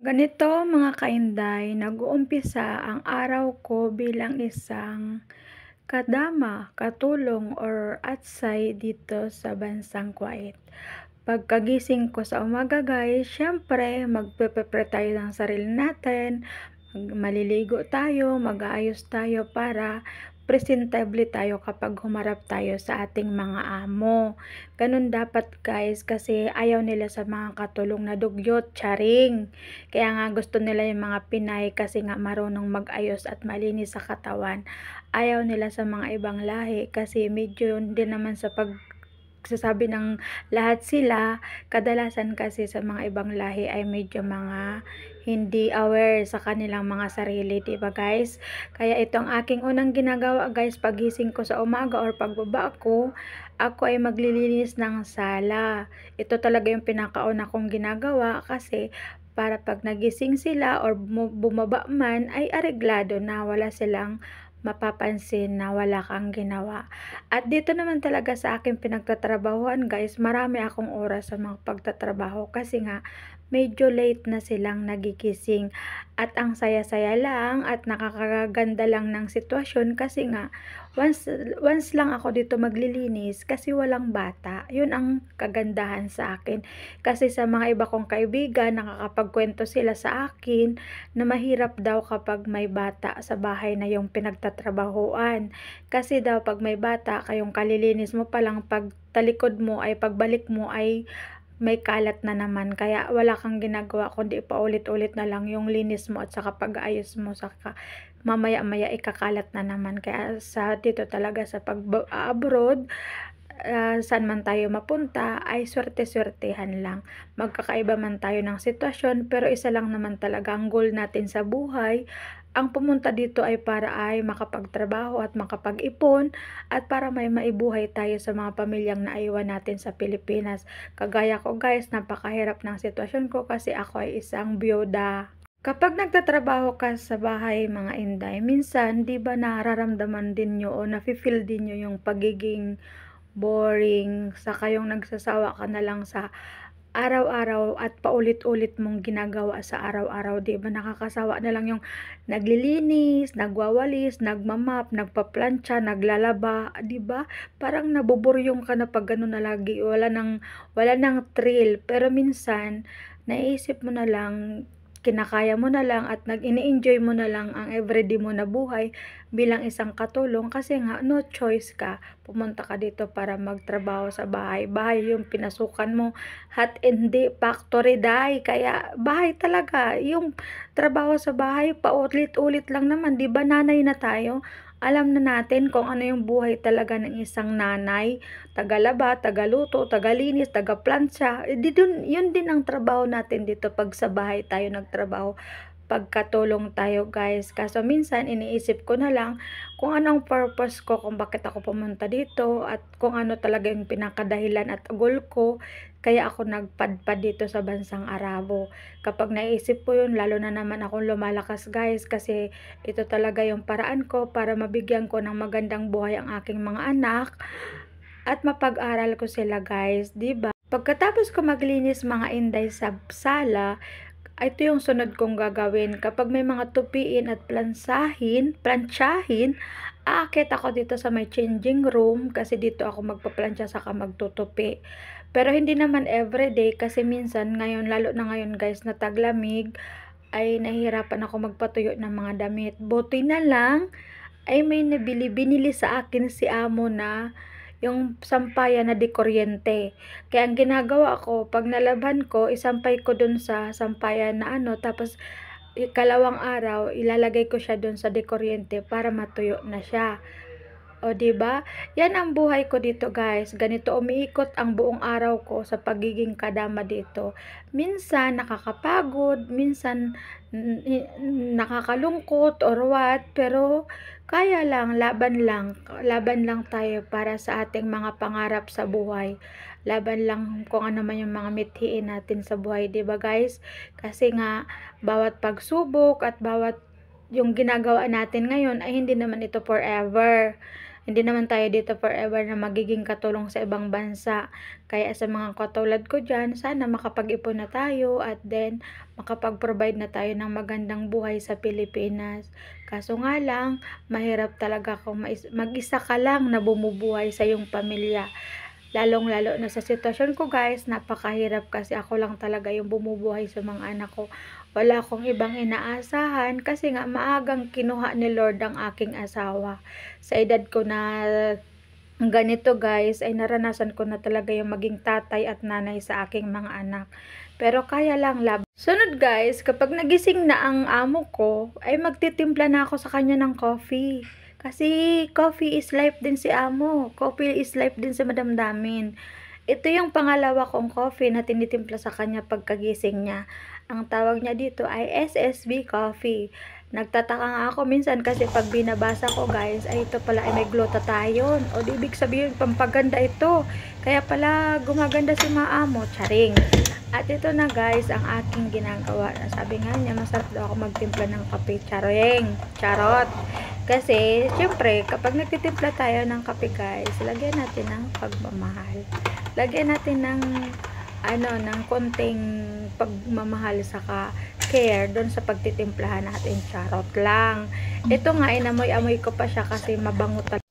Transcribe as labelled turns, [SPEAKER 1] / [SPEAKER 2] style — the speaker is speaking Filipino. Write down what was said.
[SPEAKER 1] Ganito mga kainday, nag-uumpisa ang araw ko bilang isang kadama, katulong or atsay dito sa bansang Kuwait. Pagkagising ko sa umaga guys, syempre magpe-prepare tayo ng sarili natin, maliligo tayo, mag-aayos tayo para presentable tayo kapag humarap tayo sa ating mga amo. Ganun dapat guys kasi ayaw nila sa mga katulong na dugyot, charing. Kaya nga gusto nila yung mga Pinay kasi nga marunong mag-ayos at malinis sa katawan. Ayaw nila sa mga ibang lahi kasi medyo din naman sa sasabi ng lahat sila, kadalasan kasi sa mga ibang lahi ay medyo mga hindi aware sa kanilang mga sarili, 'di ba guys? Kaya ito ang aking unang ginagawa guys, pagising ko sa umaga or pagbaba ako ay maglilinis ng sala. Ito talaga yung pinakauna kong ginagawa kasi para pag nagising sila or bumaba man ay areglado na, wala silang mapapansin na wala kang ginawa. At dito naman talaga sa aking pinagtatrabahuan guys, marami akong oras sa mga pagtatrabaho kasi nga medyo late na silang nagigising at ang saya-saya lang at nakakaganda lang ng sitwasyon kasi nga once lang ako dito maglilinis kasi walang bata. Yun ang kagandahan sa akin. Kasi sa mga iba kong kaibigan, nakakapagkwento sila sa akin na mahirap daw kapag may bata sa bahay na yung pinagtatrabahuan. Kasi daw pag may bata, kayong kalilinis mo pa lang, pag talikod mo ay pagbalik mo ay may kalat na naman. Kaya wala kang ginagawa kundi paulit-ulit na lang yung linis mo at saka pag-aayos mo, saka mamaya-maya ikakalat na naman. Kaya sa dito talaga sa pag-abroad, saan man tayo mapunta ay swerte-swertehan lang. Magkakaiba man tayo ng sitwasyon pero isa lang naman talaga ang goal natin sa buhay. Ang pumunta dito ay para ay makapagtrabaho at makapag-ipon at para may maibuhay tayo sa mga pamilyang naiwan natin sa Pilipinas. Kagaya ko guys, napakahirap ng sitwasyon ko kasi ako ay isang byuda. Kapag nagtatrabaho ka sa bahay mga inday, minsan 'di ba nararamdaman din niyo o nafi-feel din niyo yung pagiging boring, saka yung nagsasawa ka na lang sa araw-araw at paulit-ulit mong ginagawa sa araw-araw, 'di ba nakakasawa na lang yung naglilinis, nagwawalis, nagma-mop, nagpaplantsa, naglalaba, 'di ba? Parang nabuburyong ka na pag gano'n na lagi, wala ng thrill. Pero minsan naiisip mo na lang, kinakaya mo na lang at ini-enjoy mo na lang ang everyday mo na buhay bilang isang katulong kasi nga no choice ka. Pumunta ka dito para magtrabaho sa bahay. Bahay yung pinasukan mo, hat hindi factory day. Kaya bahay talaga. Yung trabaho sa bahay, paulit-ulit lang naman. 'Di ba nanay na tayo? Alam na natin kung ano yung buhay talaga ng isang nanay. Tagalaba, tagaluto, tagalinis, tagaplantsa. Yun din ang trabaho natin dito pag sa bahay tayo nagtrabaho. Pagkatulong tayo guys. Kaso minsan iniisip ko na lang kung anong purpose ko, kung bakit ako pumunta dito at kung ano talaga yung pinakadahilan at goal ko kaya ako nagpadpad dito sa bansang Arabo. Kapag naisip ko yun, lalo na naman akong lumalakas guys kasi ito talaga yung paraan ko para mabigyan ko ng magandang buhay ang aking mga anak at mapag-aral ko sila guys, 'di ba? Pagkatapos ko maglinis mga inday sa sala, ito yung sunod kong gagawin. Kapag may mga tupiin at plantsahin, aakyat ako dito sa may changing room kasi dito ako magpaplantsa saka magtutupi. Pero hindi naman everyday kasi minsan ngayon, lalo na ngayon guys na taglamig, ay nahihirapan ako magpatuyo ng mga damit. Buti na lang ay may binili sa akin si amo na yung sampayan na dekuryente. Kaya ang ginagawa ko, pag nalaban ko, isampay ko dun sa sampayan na ano, tapos ikalawang araw, ilalagay ko siya dun sa dekuryente para matuyo na siya. O, 'di ba? Yan ang buhay ko dito, guys. Ganito umiikot ang buong araw ko sa pagiging kadama dito. Minsan nakakapagod, minsan nakakalungkot or what, pero kaya lang, laban lang tayo para sa ating mga pangarap sa buhay. Laban lang kung ano man yung mga mithiin natin sa buhay, 'di ba, guys? Kasi nga bawat pagsubok at bawat yung ginagawa natin ngayon ay hindi naman ito forever. Hindi naman tayo dito forever na magiging katulong sa ibang bansa. Kaya sa mga katulad ko dyan, sana makapag-ipon na tayo at then makapag-provide na tayo ng magandang buhay sa Pilipinas. Kaso nga lang, mahirap talaga kung mag-isa ka lang na bumubuhay sa iyong pamilya. Lalong-lalo na sa sitwasyon ko guys, napakahirap kasi ako lang talaga yung bumubuhay sa mga anak ko. Wala akong ibang inaasahan kasi nga maagang kinuha ni Lord ang aking asawa. Sa edad ko na ganito guys, ay naranasan ko na talaga yung maging tatay at nanay sa aking mga anak. Pero kaya lang lab. Sunod guys, kapag nagising na ang amo ko, ay magtitimpla na ako sa kanya ng coffee. Kasi coffee is life din si amo. Coffee is life din si Madam Damin. Ito yung pangalawa kong coffee na tinitimpla sa kanya pagkagising niya. Ang tawag niya dito ay SSB coffee. Nagtataka nga ako minsan kasi pag binabasa ko guys, ay ito pala ay may glutathione. O di ibig sabihin pampaganda ito. Kaya pala gumaganda si maamo. Charing. At ito na guys ang aking ginagawa. Sabi nga niya masarap daw ako magtimpla ng kape. Charing. Charot. Kasi, syempre, kapag nagtitimpla tayo ng kape guys, lagyan natin ng pagmamahal. Lagyan natin ng, ng konting pagmamahal saka care doon sa pagtitimplahan natin. Charot lang. Ito nga, inamoy-amoy ko pa siya kasi mabango talaga.